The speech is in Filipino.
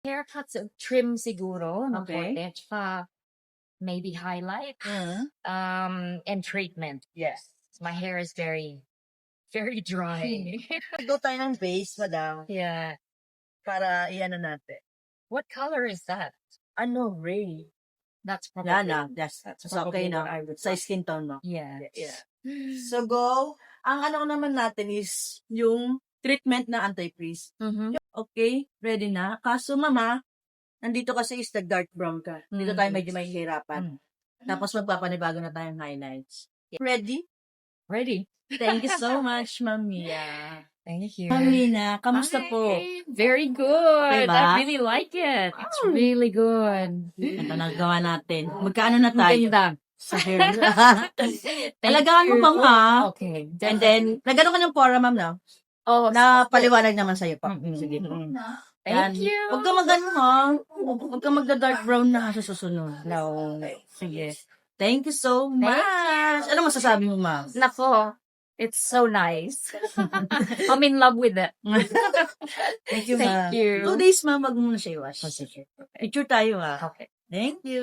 Haircuts of trim siguro, ng Okay. konti, tsaka maybe highlight, and treatment. Yes. My hair is very, very dry. Go tayo ng base, madam, Yeah. para iyan natin. What color is that? Ano, Ray? That's probably. Lana, yes. That's It's okay probably what na. I would Sa like. skin tone mo. Yeah. Yeah. So, go. Ang ano naman natin is yung treatment na anti-freeze. Mm-hmm. Okay, ready na. Kaso, mama, nandito kasi is the dark brown ka. Dito tayo medyo mahihirapan. Tapos magpapanibago na tayong highlights. Ready? Ready. Thank you so much, Ma'am Mia. Thank you. Ma'am Mina, kamusta po? Hi. Very good. Diba? I really like it. It's really good. Ito nagawa natin. Magkano na tayo? Ganda. Sa hair. Thank Alagaan mo, you. ma'am, ha? Okay. And then, nagano ka ng pora, ma'am, no? Oh, Na paliwanag naman sa'yo pa. Mm-mm. Sige. thank you. Huwag ka mag-ano, ha? Huwag ka magda-dark brown na sa susunod. No. Sige. Thank you so much. Ano masasabi mo, ma'am? Nako. It's so nice. I'm in love with it. Thank you, ma'am. Thank you. 2 days, ma'am, wag mo na siya iwash. Oh, sige. Picture tayo, ha? Okay. Thank you.